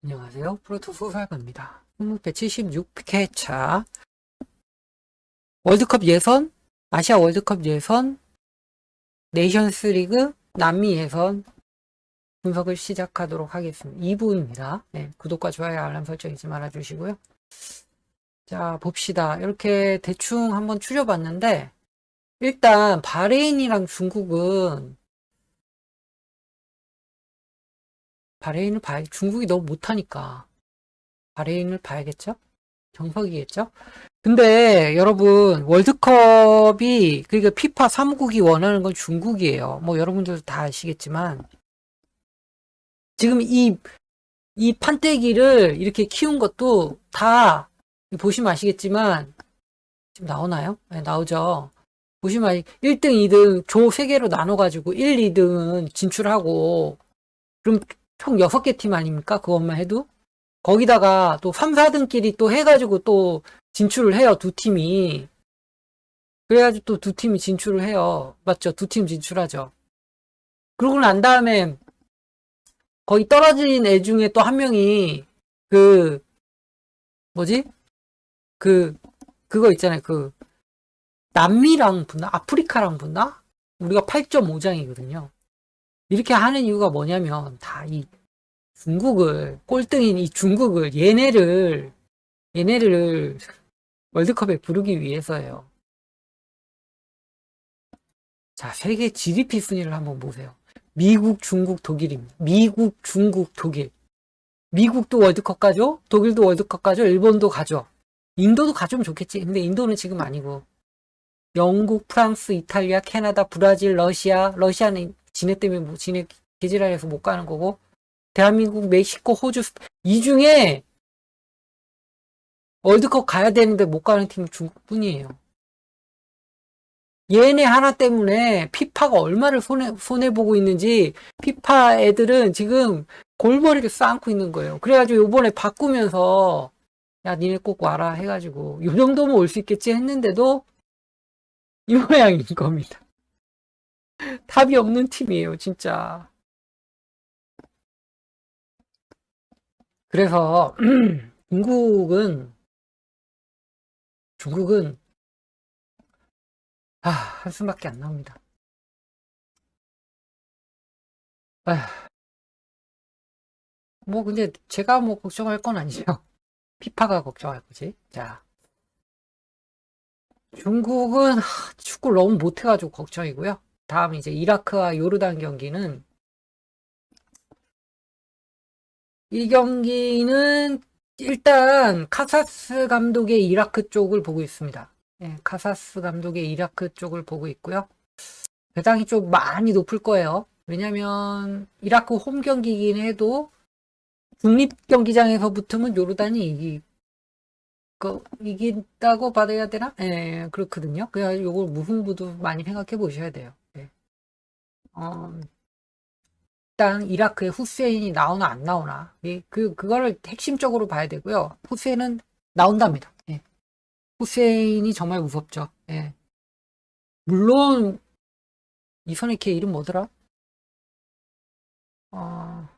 안녕하세요. 프로토스 후살갑니다. 176회차 월드컵 예선, 아시아 월드컵 예선, 네이션스 리그, 남미 예선 분석을 시작하도록 하겠습니다. 2부입니다. 네, 구독과 좋아요, 알람 설정 잊지 말아주시고요. 자, 봅시다. 이렇게 대충 한번 추려봤는데 일단 바레인이랑 중국은 바레인을 봐야 중국이 너무 못하니까 바레인을 봐야겠죠? 정석이겠죠? 근데 여러분 월드컵이 그러니까 피파 사무국이 원하는 건 중국이에요. 뭐 여러분들도 다 아시겠지만 지금 이 판때기를 이렇게 키운 것도 다 보시면 아시겠지만 지금 나오나요? 네, 나오죠. 보시면 1등, 2등 조 3개로 나눠가지고 1, 2등은 진출하고 그럼 총 6개 팀 아닙니까? 그것만 해도 거기다가 또 3, 4등끼리 또 해가지고 또 진출을 해요. 두 팀이. 그래가지고 또 두 팀이 진출을 해요. 맞죠? 두 팀 진출하죠. 그러고 난 다음에 거의 떨어진 애 중에 또 한 명이 그 뭐지? 그 그거 있잖아요. 그 남미랑 붙나? 아프리카랑 붙나? 우리가 8.5장이거든요. 이렇게 하는 이유가 뭐냐면 다 이 중국을 꼴등인 이 중국을 얘네를 월드컵에 부르기 위해서예요. 자, 세계 GDP 순위를 한번 보세요. 미국, 중국, 독일입니다. 미국, 중국, 독일. 미국도 월드컵 가죠? 독일도 월드컵 가죠? 일본도 가죠? 인도도 가주면 좋겠지. 근데 인도는 지금 아니고. 영국, 프랑스, 이탈리아, 캐나다, 브라질, 러시아는 지네 때문에 지네 계지랄해서 못 가는 거고. 대한민국, 멕시코, 호주, 이 중에 월드컵 가야 되는데 못 가는 팀은 중국뿐이에요. 얘네 하나 때문에 피파가 얼마를 손해보고 있는지 피파 애들은 지금 골머리를 쌓고 있는 거예요. 그래가지고 요번에 바꾸면서 야 니네 꼭 와라 해가지고 요 정도면 올 수 있겠지 했는데도 이 모양인 겁니다. 답이 없는 팀이에요 진짜. 그래서 중국은 한숨밖에 안 나옵니다. 뭐 근데 제가 뭐 걱정할 건 아니죠. 피파가 걱정할 거지. 자, 중국은 축구를 너무 못해가지고 걱정이고요. 다음 이제 이라크와 요르단 경기는 이 경기는 일단 카사스 감독의 이라크 쪽을 보고 있습니다. 예, 카사스 감독의 이라크 쪽을 보고 있고요. 배당이 좀 많이 높을 거예요. 왜냐면 이라크 홈 경기이긴 해도 국립 경기장에서 붙으면 요르단이 이긴다고 받아야 되나? 예, 그렇거든요. 그래서 요걸 무승부도 많이 생각해 보셔야 돼요. 예. 어, 일단 이라크에 후세인이 나오나 안 나오나 그거를 핵심적으로 봐야 되고요. 후세인은 나온답니다. 예. 후세인이 정말 무섭죠. 예. 물론 이선의 걔 이름 뭐더라? 어,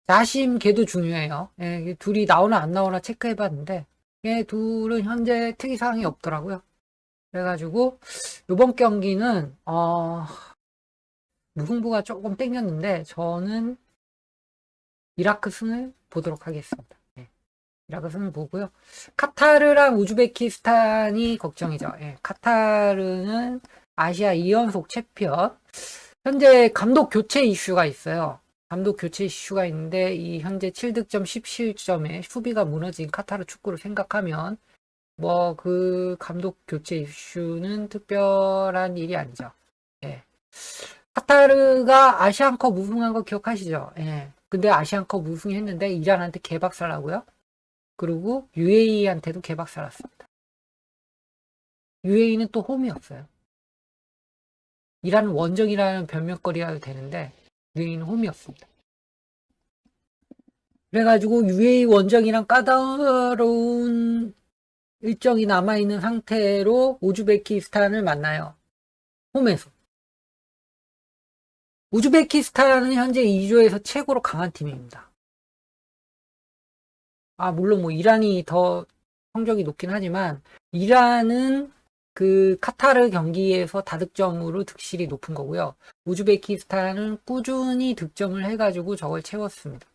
자심 걔도 중요해요. 예, 둘이 나오나 안 나오나 체크해봤는데 얘 둘은 현재 특이사항이 없더라고요. 그래가지고 이번 경기는 무승부가 조금 땡겼는데 저는 이라크 승을 보도록 하겠습니다. 예. 이라크 승을 보고요. 카타르랑 우즈베키스탄이 걱정이죠. 예. 카타르는 아시아 2연속 챔피언. 현재 감독 교체 이슈가 있어요. 감독 교체 이슈가 있는데 이 현재 7득점 17점에 수비가 무너진 카타르 축구를 생각하면 뭐 그 감독 교체 이슈는 특별한 일이 아니죠. 예. 카타르가 아시안컵 우승한 거 기억하시죠? 예. 근데 아시안컵 우승했는데 이란한테 개박살나고요. 그리고 UAE한테도 개박살났습니다. UAE는 또 홈이 없어요. 이란은 원정이라는 변명거리가 되는데 UAE는 홈이 없습니다. 그래가지고 UAE 원정이랑 까다로운 일정이 남아있는 상태로 우즈베키스탄을 만나요. 홈에서. 우즈베키스탄은 현재 2조에서 최고로 강한 팀입니다. 물론 뭐 이란이 더 성적이 높긴 하지만 이란은 그 카타르 경기에서 다득점으로 득실이 높은 거고요. 우즈베키스탄은 꾸준히 득점을 해가지고 저걸 채웠습니다.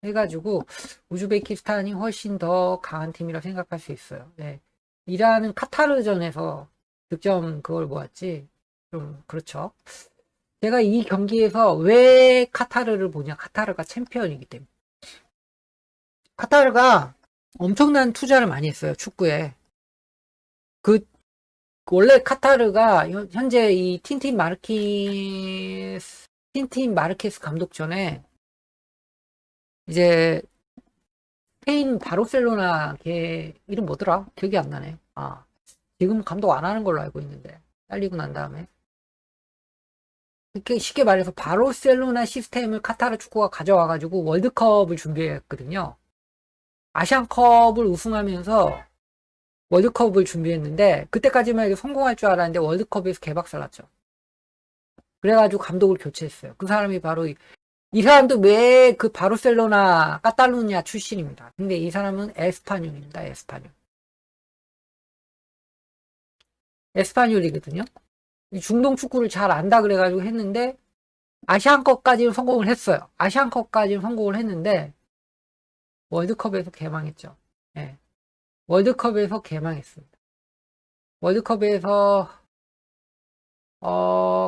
해가지고 우즈베키스탄이 훨씬 더 강한 팀이라 생각할 수 있어요. 네. 이란은 카타르전에서 득점 그걸 모았지. 좀 그렇죠. 제가 이 경기에서 왜 카타르를 보냐? 카타르가 챔피언이기 때문에. 카타르가 엄청난 투자를 많이 했어요. 축구에. 그 원래 카타르가 현재 이 틴틴 마르케스 감독 전에 이제 스페인 바르셀로나 걔 이름 뭐더라? 기억이 안 나네. 지금 감독 안 하는 걸로 알고 있는데 잘리고 난 다음에 이렇게 쉽게 말해서 바르셀로나 시스템을 카타르 축구가 가져와가지고 월드컵을 준비했거든요. 아시안컵을 우승하면서 월드컵을 준비했는데 그때까지만 해도 성공할 줄 알았는데 월드컵에서 개박살 났죠. 그래가지고 감독을 교체했어요. 그 사람이 바로 이 사람도 왜 그 바르셀로나 카탈루냐 출신입니다. 근데 이 사람은 에스파뇰입니다. 에스파뇰이거든요. 중동 축구를 잘 안다 그래가지고 했는데 아시안컵까지는 성공을 했어요. 아시안컵까지는 성공을 했는데 월드컵에서 개망했죠. 네. 월드컵에서 개망했습니다. 월드컵에서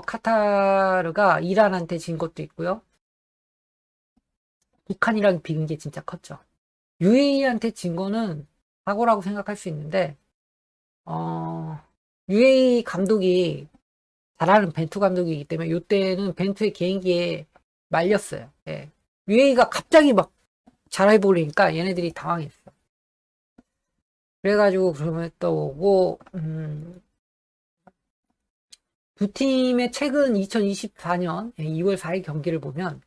카타르가 이란한테 진 것도 있고요. 북한이랑 비긴 게 진짜 컸죠. UAE한테 진 거는 사고라고 생각할 수 있는데 UAE 감독이 잘하는 벤투 감독이기 때문에 이때는 벤투의 개인기에 말렸어요. 예. UAE가 갑자기 막 잘해버리니까 얘네들이 당황했어. 그래가지고 그러면 또 오고 두 팀의 최근 2024년 2월 4일 경기를 보면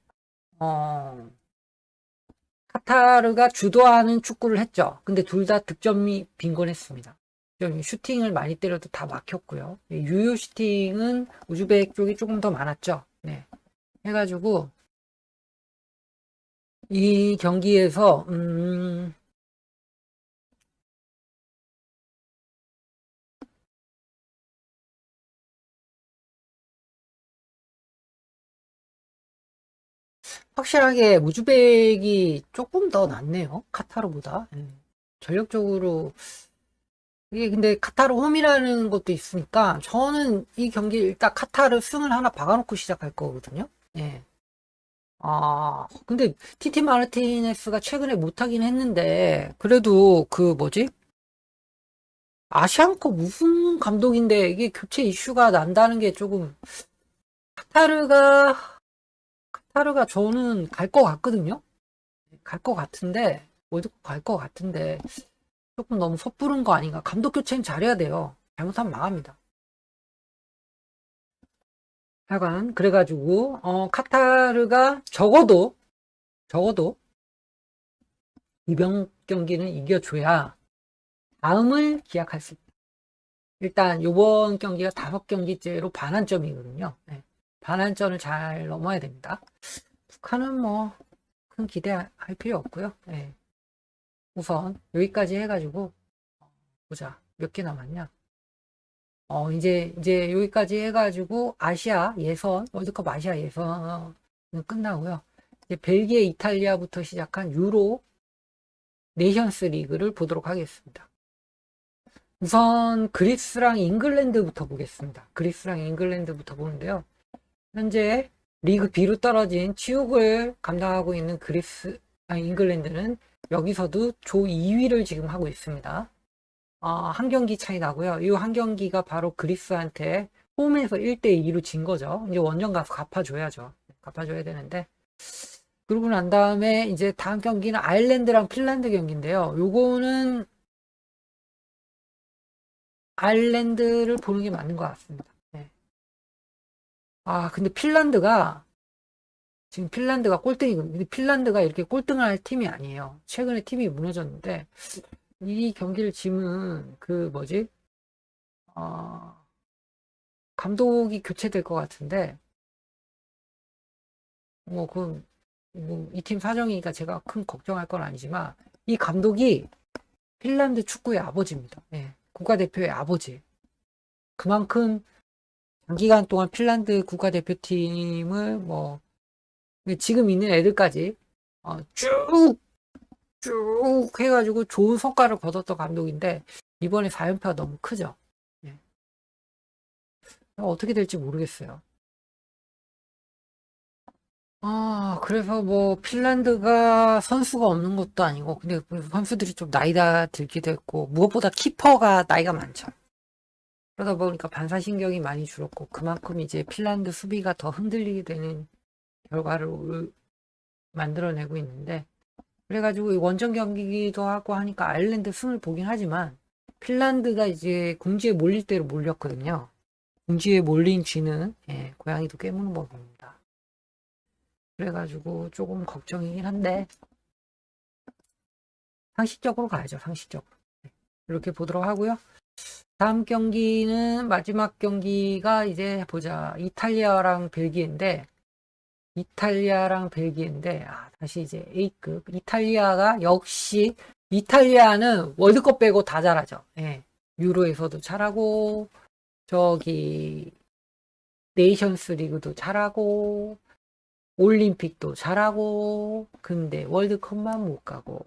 카타르가 주도하는 축구를 했죠. 근데 둘 다 득점이 빈곤했습니다. 슈팅을 많이 때려도 다 막혔고요. 유효 슈팅은 우즈벡 쪽이 조금 더 많았죠. 네. 해가지고 이 경기에서 확실하게 우즈벡이 조금 더 낫네요. 카타르보다. 전력적으로 이게 근데 카타르 홈이라는 것도 있으니까 저는 이 경기 일단 카타르 승을 하나 박아놓고 시작할 거거든요. 예. 근데 티티 마르티네스가 최근에 못하긴 했는데 그래도 그 뭐지? 아시안컵 우승 감독인데 이게 교체 이슈가 난다는 게 조금 카타르가 저는 갈 것 같거든요. 갈 것 같은데 월드컵 갈 것 같은데 조금 너무 섣부른 거 아닌가? 감독 교체는 잘해야 돼요. 잘못하면 망합니다. 하여간 그래가지고 카타르가 적어도 이번 경기는 이겨줘야 다음을 기약할 수 있다. 일단 요번 경기가 5경기째로 반환점이거든요. 네. 반환점을 잘 넘어야 됩니다. 북한은 뭐 큰 기대할 필요 없고요. 네. 우선 여기까지 해가지고 보자. 몇 개 남았냐? 이제 여기까지 해가지고 아시아 예선, 월드컵 아시아 예선은 끝나고요. 이제 벨기에, 이탈리아부터 시작한 유로 네이션스 리그를 보도록 하겠습니다. 우선 그리스랑 잉글랜드부터 보겠습니다. 그리스랑 잉글랜드부터 보는데요. 현재 리그 B로 떨어진 치욕을 감당하고 있는 잉글랜드는 여기서도 조 2위를 지금 하고 있습니다. 한 경기 차이 나고요. 이 한 경기가 바로 그리스한테 홈에서 1대2로 진 거죠. 이제 원정 가서 갚아줘야죠. 갚아줘야 되는데. 그러고 난 다음에 이제 다음 경기는 아일랜드랑 핀란드 경기인데요. 요거는 아일랜드를 보는 게 맞는 것 같습니다. 네. 근데 지금 핀란드가 꼴등이거든요. 근데 핀란드가 이렇게 꼴등을 할 팀이 아니에요. 최근에 팀이 무너졌는데, 이 경기를 지면, 감독이 교체될 것 같은데, 이 팀 사정이니까 제가 큰 걱정할 건 아니지만, 이 감독이 핀란드 축구의 아버지입니다. 예, 국가대표의 아버지. 그만큼 장기간 동안 핀란드 국가대표팀을 지금 있는 애들까지 쭉 해가지고 좋은 성과를 거뒀던 감독인데, 이번에 4연패가 너무 크죠. 예. 어떻게 될지 모르겠어요. 그래서 핀란드가 선수가 없는 것도 아니고, 근데 선수들이 좀 나이가 들기도 했고, 무엇보다 키퍼가 나이가 많죠. 그러다 보니까 반사신경이 많이 줄었고, 그만큼 이제 핀란드 수비가 더 흔들리게 되는 결과를 만들어내고 있는데, 그래가지고 원정 경기기도 하고 하니까 아일랜드 승을 보긴 하지만, 핀란드가 이제 궁지에 몰릴 대로 몰렸거든요. 궁지에 몰린 쥐는, 예, 고양이도 깨무는 법입니다. 그래가지고 조금 걱정이긴 한데, 상식적으로 가야죠, 상식적으로. 네, 이렇게 보도록 하고요. 다음 경기는 마지막 경기가 이제 보자. 이탈리아랑 벨기에인데, 다시 이제 A급. 이탈리아가 역시, 이탈리아는 월드컵 빼고 다 잘하죠. 예. 유로에서도 잘하고, 네이션스 리그도 잘하고, 올림픽도 잘하고, 근데 월드컵만 못 가고.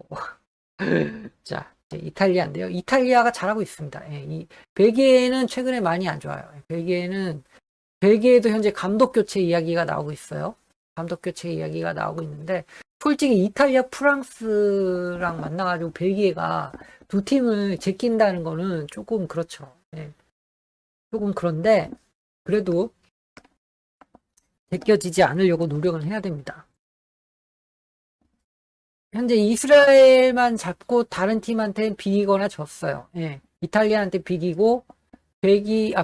자, 이탈리아인데요. 이탈리아가 잘하고 있습니다. 예, 벨기에는 최근에 많이 안 좋아요. 벨기에도 현재 감독 교체 이야기가 나오고 있어요. 감독 교체 이야기가 나오고 있는데, 솔직히 이탈리아, 프랑스랑 만나가지고 벨기에가 두 팀을 제낀다는 거는 조금 그렇죠. 예, 조금 그런데, 그래도 제껴지지 않으려고 노력을 해야 됩니다. 현재 이스라엘만 잡고 다른 팀한테 비기거나 졌어요. 예. 이탈리아한테 비기고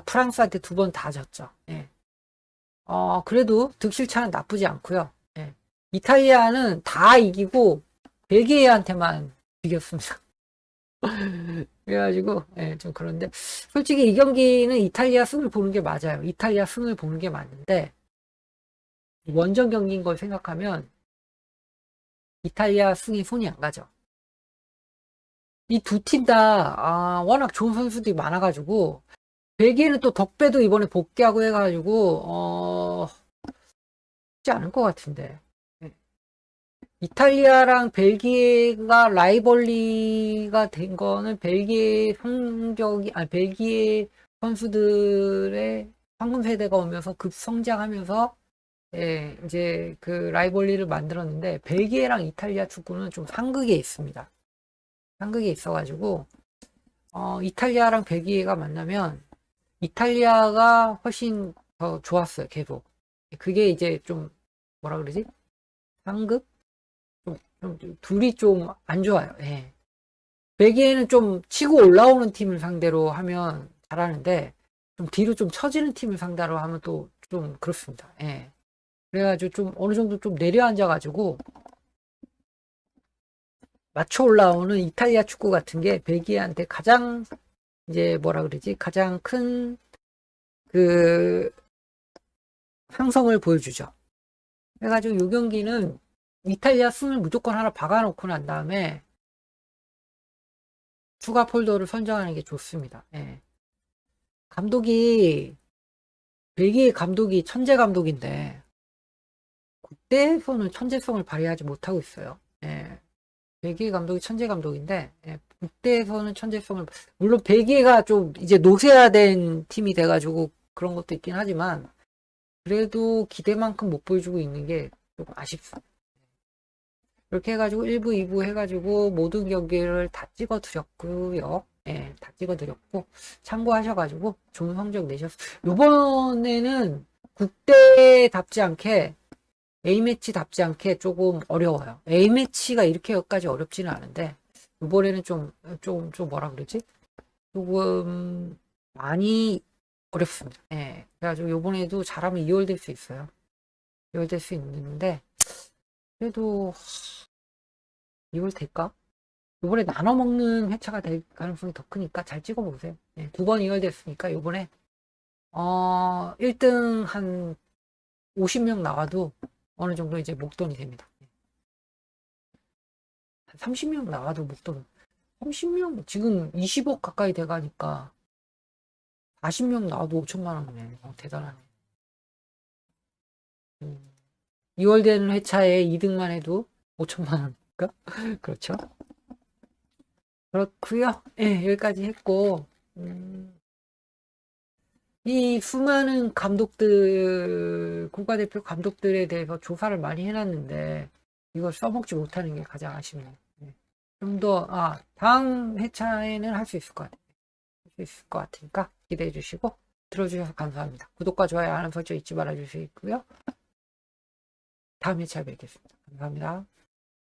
프랑스한테 두 번 다 졌죠. 예. 그래도 득실차는 나쁘지 않고요. 예. 이탈리아는 다 이기고 벨기에한테만 비겼습니다. 그래가지고 좀 그런데 솔직히 이 경기는 이탈리아 승을 보는 게 맞아요. 이탈리아 승을 보는 게 맞는데 원정 경기인 걸 생각하면 이탈리아 승이 손이 안 가죠. 이 두 팀 다, 워낙 좋은 선수들이 많아가지고, 벨기에는 또 덕배도 이번에 복귀하고 해가지고, 쉽지 않을 것 같은데. 네. 이탈리아랑 벨기에가 라이벌리가 된 거는 벨기에 선수들의 황금 세대가 오면서 급성장하면서, 예, 이제 그 라이벌리를 만들었는데, 벨기에랑 이탈리아 축구는 좀 상극에 있습니다. 상극에 있어가지고, 이탈리아랑 벨기에가 만나면 이탈리아가 훨씬 더 좋았어요, 계속. 그게 이제 좀 뭐라 그러지? 상극? 둘이 좀 안 좋아요. 예. 벨기에는 좀 치고 올라오는 팀을 상대로 하면 잘하는데 좀 뒤로 좀 처지는 팀을 상대로 하면 또 좀 그렇습니다. 예. 그래가지고 좀 어느 정도 좀 내려앉아가지고 맞춰 올라오는 이탈리아 축구 같은 게 벨기에한테 가장 이제 뭐라 그러지? 가장 큰 그 상성을 보여주죠. 그래가지고 이 경기는 이탈리아 승을 무조건 하나 박아놓고 난 다음에 추가 폴더를 선정하는 게 좋습니다. 예. 감독이 벨기에 감독이 천재 감독인데 국대에서는 천재성을 발휘하지 못하고 있어요. 예. 벨기에 감독이 천재 감독인데 국대에서는 천재성을 물론 벨기에가 좀 이제 노쇠화된 팀이 돼가지고 그런 것도 있긴 하지만 그래도 기대만큼 못 보여주고 있는 게 조금 아쉽습니다. 이렇게 해가지고 1부, 2부 해가지고 모든 경기를 다 찍어드렸고요. 예, 다 찍어드렸고 참고하셔가지고 좋은 성적 내셨어요. 요번에는 국대답지 않게 A매치답지 않게 조금 어려워요. A매치가 이렇게까지 어렵지는 않은데 이번에는 좀 뭐라 그러지? 조금 많이 어렵습니다. 예. 그래가지고 요번에도 잘하면 2월 될 수 있어요. 2월 될 수 있는데 그래도 2월 될까? 요번에 나눠 먹는 회차가 될 가능성이 더 크니까 잘 찍어보세요. 예. 2번 2월 됐으니까 요번에 1등 한 50명 나와도 어느 정도 이제 목돈이 됩니다. 30명 나와도 목돈, 30명, 지금 20억 가까이 돼가니까 40명 나와도 5천만 원이네. 대단하네. 2월 되는 회차에 2등만 해도 5천만 원인가? 그렇죠? 그렇고요. 예, 여기까지 했고, 이 수많은 감독들, 국가대표 감독들에 대해서 조사를 많이 해놨는데, 이걸 써먹지 못하는 게 가장 아쉽네요. 좀 더, 다음 회차에는 할 수 있을 것 같아요. 할 수 있을 것 같으니까 기대해 주시고, 들어주셔서 감사합니다. 구독과 좋아요, 알람 설정 잊지 말아주시고요. 다음 회차에 뵙겠습니다. 감사합니다.